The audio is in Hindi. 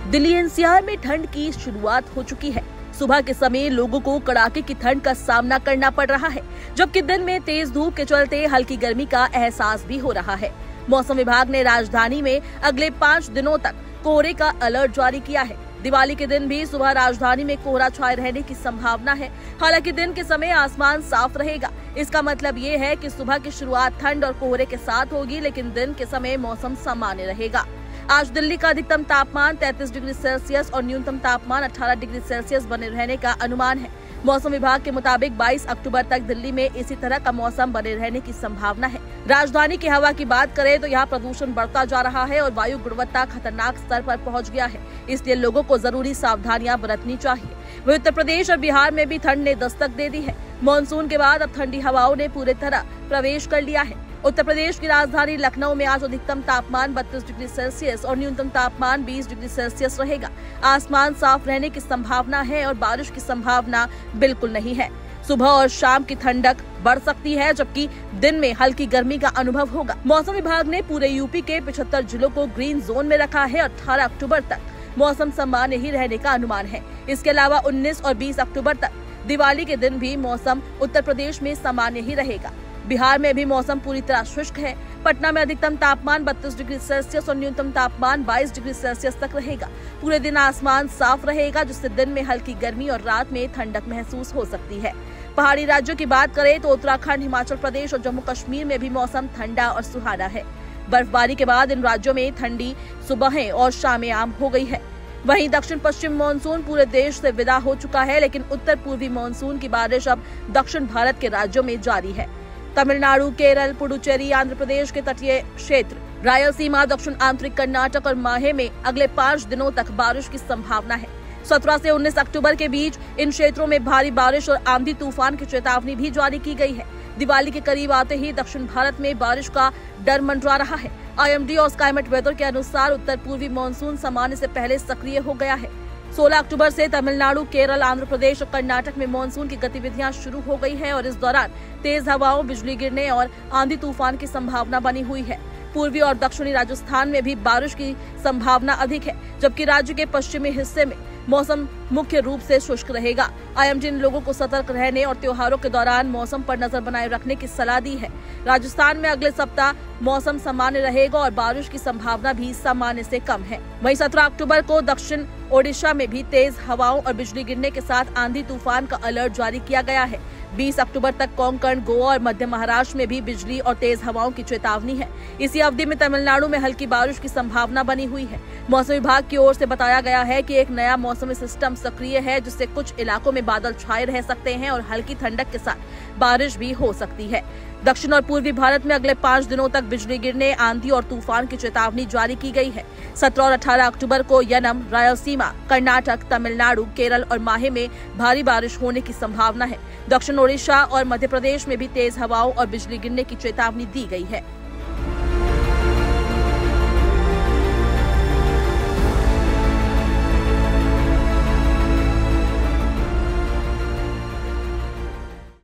दिल्ली एनसीआर में ठंड की शुरुआत हो चुकी है। सुबह के समय लोगों को कड़ाके की ठंड का सामना करना पड़ रहा है, जबकि दिन में तेज धूप के चलते हल्की गर्मी का एहसास भी हो रहा है। मौसम विभाग ने राजधानी में अगले 5 दिनों तक कोहरे का अलर्ट जारी किया है। दिवाली के दिन भी सुबह राजधानी में कोहरा छाए रहने की संभावना है। हालांकि दिन के समय आसमान साफ रहेगा। इसका मतलब ये है कि सुबह की शुरुआत ठंड और कोहरे के साथ होगी, लेकिन दिन के समय मौसम सामान्य रहेगा। आज दिल्ली का अधिकतम तापमान 33 डिग्री सेल्सियस और न्यूनतम तापमान 18 डिग्री सेल्सियस बने रहने का अनुमान है। मौसम विभाग के मुताबिक 22 अक्टूबर तक दिल्ली में इसी तरह का मौसम बने रहने की संभावना है। राजधानी की हवा की बात करें तो यहाँ प्रदूषण बढ़ता जा रहा है और वायु गुणवत्ता खतरनाक स्तर पर पहुँच गया है। इसलिए लोगों को जरूरी सावधानियां बरतनी चाहिए। वहीं उत्तर प्रदेश और बिहार में भी ठंड ने दस्तक दे दी है। मानसून के बाद अब ठंडी हवाओं ने पूरी तरह प्रवेश कर लिया है। उत्तर प्रदेश की राजधानी लखनऊ में आज अधिकतम तापमान 32 डिग्री सेल्सियस और न्यूनतम तापमान 20 डिग्री सेल्सियस रहेगा। आसमान साफ रहने की संभावना है और बारिश की संभावना बिल्कुल नहीं है। सुबह और शाम की ठंडक बढ़ सकती है, जबकि दिन में हल्की गर्मी का अनुभव होगा। मौसम विभाग ने पूरे यूपी के 75 जिलों को ग्रीन जोन में रखा है। 18 अक्टूबर तक मौसम सामान्य ही रहने का अनुमान है। इसके अलावा 19 और 20 अक्टूबर तक दिवाली के दिन भी मौसम उत्तर प्रदेश में सामान्य ही रहेगा। बिहार में भी मौसम पूरी तरह शुष्क है। पटना में अधिकतम तापमान 32 डिग्री सेल्सियस और न्यूनतम तापमान 22 डिग्री सेल्सियस तक रहेगा। पूरे दिन आसमान साफ रहेगा, जिससे दिन में हल्की गर्मी और रात में ठंडक महसूस हो सकती है। पहाड़ी राज्यों की बात करें तो उत्तराखंड, हिमाचल प्रदेश और जम्मू कश्मीर में भी मौसम ठंडा और सुहाना है। बर्फबारी के बाद इन राज्यों में ठंडी सुबहें और शामें आम हो गई है। वहीं दक्षिण पश्चिम मानसून पूरे देश से विदा हो चुका है, लेकिन उत्तर पूर्वी मानसून की बारिश अब दक्षिण भारत के राज्यों में जारी है। तमिलनाडु, केरल, पुडुचेरी, आंध्र प्रदेश के तटीय क्षेत्र, रायलसीमा, दक्षिण आंतरिक कर्नाटक और माहे में अगले 5 दिनों तक बारिश की संभावना है। 17 से 19 अक्टूबर के बीच इन क्षेत्रों में भारी बारिश और आंधी तूफान की चेतावनी भी जारी की गई है। दिवाली के करीब आते ही दक्षिण भारत में बारिश का डर मंडरा रहा है। IMD और स्काईमेट वेदर के अनुसार उत्तर पूर्वी मानसून सामान्य से पहले सक्रिय हो गया है। 16 अक्टूबर से तमिलनाडु, केरल, आंध्र प्रदेश और कर्नाटक में मानसून की गतिविधियां शुरू हो गई है और इस दौरान तेज हवाओं, बिजली गिरने और आंधी तूफान की संभावना बनी हुई है। पूर्वी और दक्षिणी राजस्थान में भी बारिश की संभावना अधिक है, जबकि राज्य के पश्चिमी हिस्से में मौसम मुख्य रूप से शुष्क रहेगा। IMD ने लोगों को सतर्क रहने और त्योहारों के दौरान मौसम पर नजर बनाए रखने की सलाह दी है। राजस्थान में अगले सप्ताह मौसम सामान्य रहेगा और बारिश की संभावना भी सामान्य से कम है। वहीं 17 अक्टूबर को दक्षिण ओडिशा में भी तेज हवाओं और बिजली गिरने के साथ आंधी तूफान का अलर्ट जारी किया गया है। 20 अक्टूबर तक कोंकण, गोवा और मध्य महाराष्ट्र में भी बिजली और तेज हवाओं की चेतावनी है। इसी अवधि में तमिलनाडु में हल्की बारिश की संभावना बनी हुई है। मौसम विभाग की ओर से बताया गया है कि एक नया मौसमी सिस्टम सक्रिय है, जिससे कुछ इलाकों में बादल छाए रह सकते हैं और हल्की ठंडक के साथ बारिश भी हो सकती है। दक्षिण और पूर्वी भारत में अगले 5 दिनों तक बिजली गिरने, आंधी और तूफान की चेतावनी जारी की गई है। 17 और 18 अक्टूबर को यनम, रायलसीमा, कर्नाटक, तमिलनाडु, केरल और माहे में भारी बारिश होने की संभावना है। दक्षिण ओडिशा और मध्य प्रदेश में भी तेज हवाओं और बिजली गिरने की चेतावनी दी गई है।